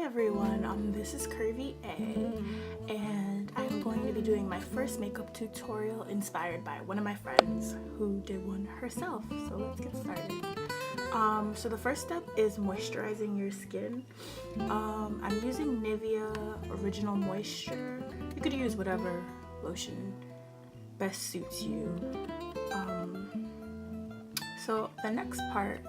everyone, this is Curvy A, and I'm going to be doing my first makeup tutorial inspired by one of my friends who did one herself. So let's get started. So the first step is moisturizing your skin. I'm using Nivea Original Moisture. You could use whatever lotion best suits you. So the next part,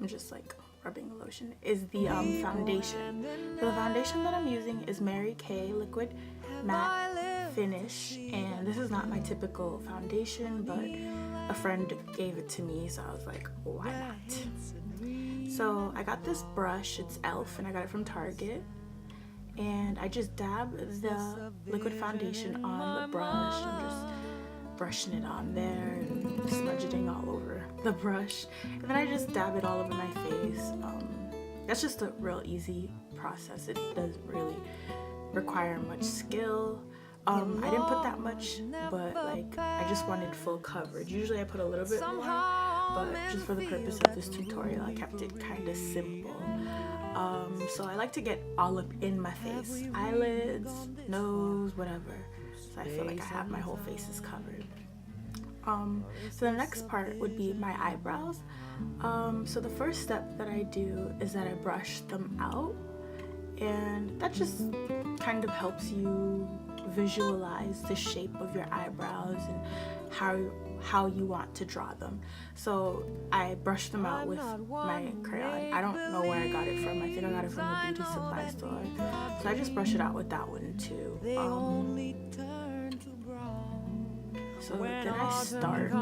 I'm just like rubbing the lotion, is the foundation. So the foundation that I'm using is Mary Kay Liquid Matte Finish, and this is not my typical foundation, but a friend gave it to me, so I was like, why not? So I got this brush, it's e.l.f. and I got it from Target, and I just dab the liquid foundation on the brush. I'm just brushing it on there and smudging all over the brush, and then I just dab it all over my face. That's just a real easy process. It doesn't really require much skill. I didn't put that much, but like I just wanted full coverage. Usually I put a little bit more, but just for the purpose of this tutorial I kept it kind of simple. So I like to get all up in my face, eyelids, nose, whatever, so I feel like I have my whole faces covered. So the next part would be my eyebrows. So the first step that I do is that I brush them out, and that just kind of helps you visualize the shape of your eyebrows and how you want to draw them. So I brush them out with my crayon. I don't know where I got it from. I think I got it from a beauty supply store. So I just brush it out with that one too. So then I start.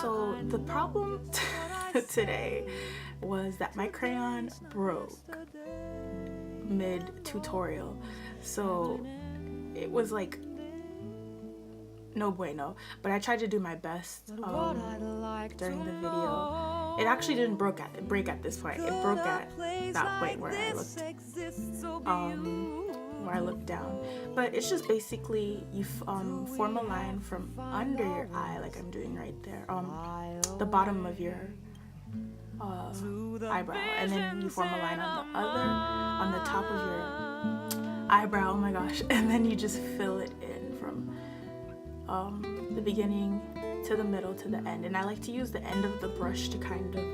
So the problem today was that my crayon broke mid-tutorial. So it was like no bueno, but I tried to do my best during the video. It actually didn't break at this point. It broke at that point where I looked down. But it's just basically you form a line from under your eye, like I'm doing right there, the bottom of your eyebrow, and then you form a line on the top of your eyebrow. Oh my gosh. And then you just fill it in from the beginning to the middle to the end. And I like to use the end of the brush to kind of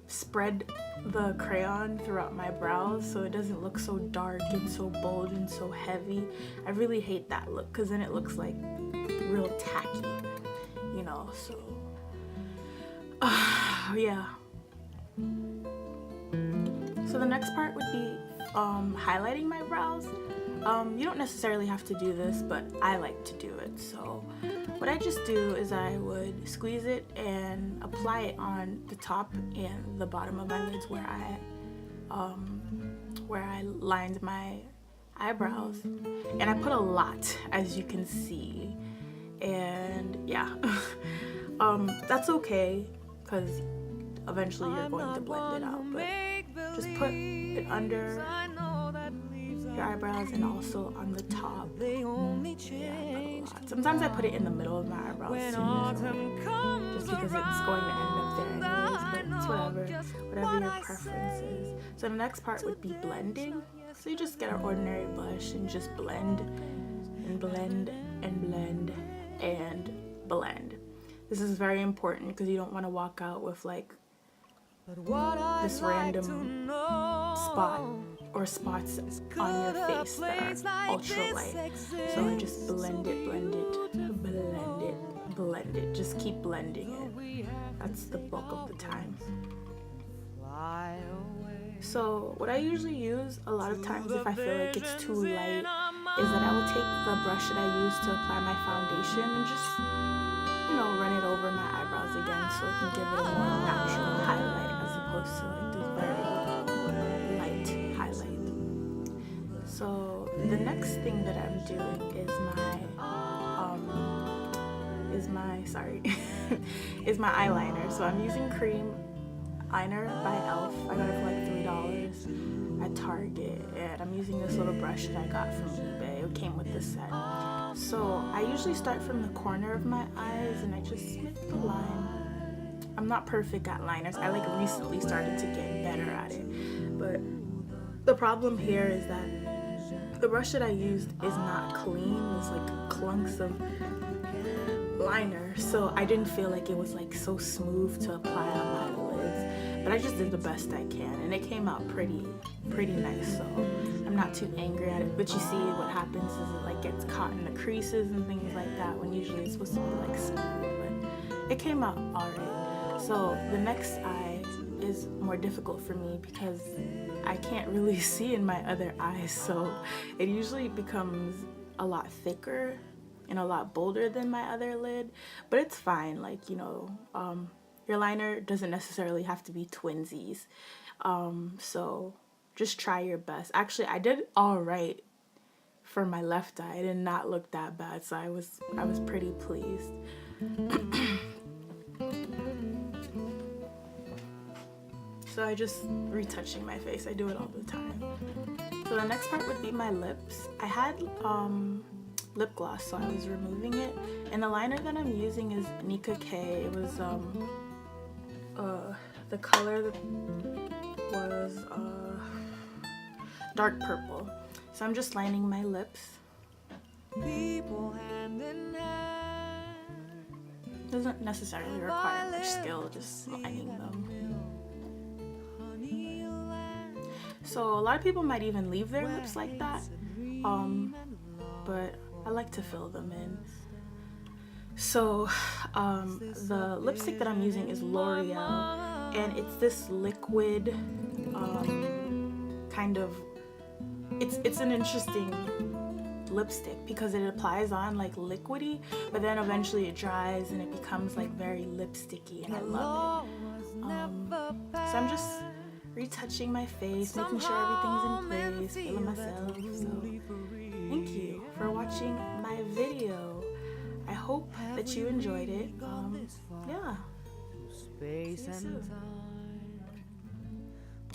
spread the crayon throughout my brows so it doesn't look so dark and so bold and so heavy. I really hate that look because then it looks like real tacky, you know. So yeah. So the next part would be highlighting my brows. You don't necessarily have to do this, but I like to do it. So what I just do is I would squeeze it and apply it on the top and the bottom of my lids where I lined my eyebrows, and I put a lot, as you can see. And yeah, that's okay because eventually you're going to blend it out, but just put it under your eyebrows and also on the top. Yeah, not a lot. Sometimes I put it in the middle of my eyebrows too, so just because it's going to end up there anyways, but it's whatever your preference is. So the next part would be blending. So you just get an ordinary brush and just blend and blend and blend and blend. This is very important because you don't want to walk out with like this random spot or spots on your face that are ultra light. So I just blend it, blend it, blend it, blend it. Just keep blending it. That's the bulk of the time. So what I usually use a lot of times if I feel like it's too light is that I will take the brush that I use to apply my foundation and just, you know, run it over my eyebrows again so it can give it a more natural highlight as opposed to like this very light highlight. So the next thing that I'm doing is my eyeliner. So I'm using Cream Liner by e.l.f. I got it for like $3 at Target, and I'm using this little brush that I got from eBay. It came with this set. So I usually start from the corner of my eyes and I just smooth the line I'm not perfect at liners. I like recently started to get better at it. But the problem here is that the brush that I used is not clean. There's like clunks of liner, so I didn't feel like it was like so smooth to apply on my lids, but I just did the best I can, and it came out pretty nice, so I'm not too angry at it. But you see what happens is it like gets caught in the creases and things like that, when usually it's supposed to be like smooth, but it came out alright. So the next eye is more difficult for me because I can't really see in my other eye, so it usually becomes a lot thicker and a lot bolder than my other lid, but it's fine. Like, you know, your liner doesn't necessarily have to be twinsies, so just try your best. Actually, I did all right for my left eye. It did not look that bad, so I was pretty pleased. So I just retouching my face. I do it all the time. So the next part would be my lips. I had lip gloss, so I was removing it, and the liner that I'm using is Nika K. It was the color was dark purple. So I'm just lining my lips. Doesn't necessarily require much skill, just lining them. So a lot of people might even leave their lips like that, but I like to fill them in. So the lipstick that I'm using is L'Oreal, and it's this liquid kind of, it's an interesting lipstick because it applies on like liquidy, but then eventually it dries and it becomes like very lipsticky, and I love it. So I'm just retouching my face, making sure everything's in place, feeling myself. So thank you for watching my video. I hope that you enjoyed it. Yeah. See you soon.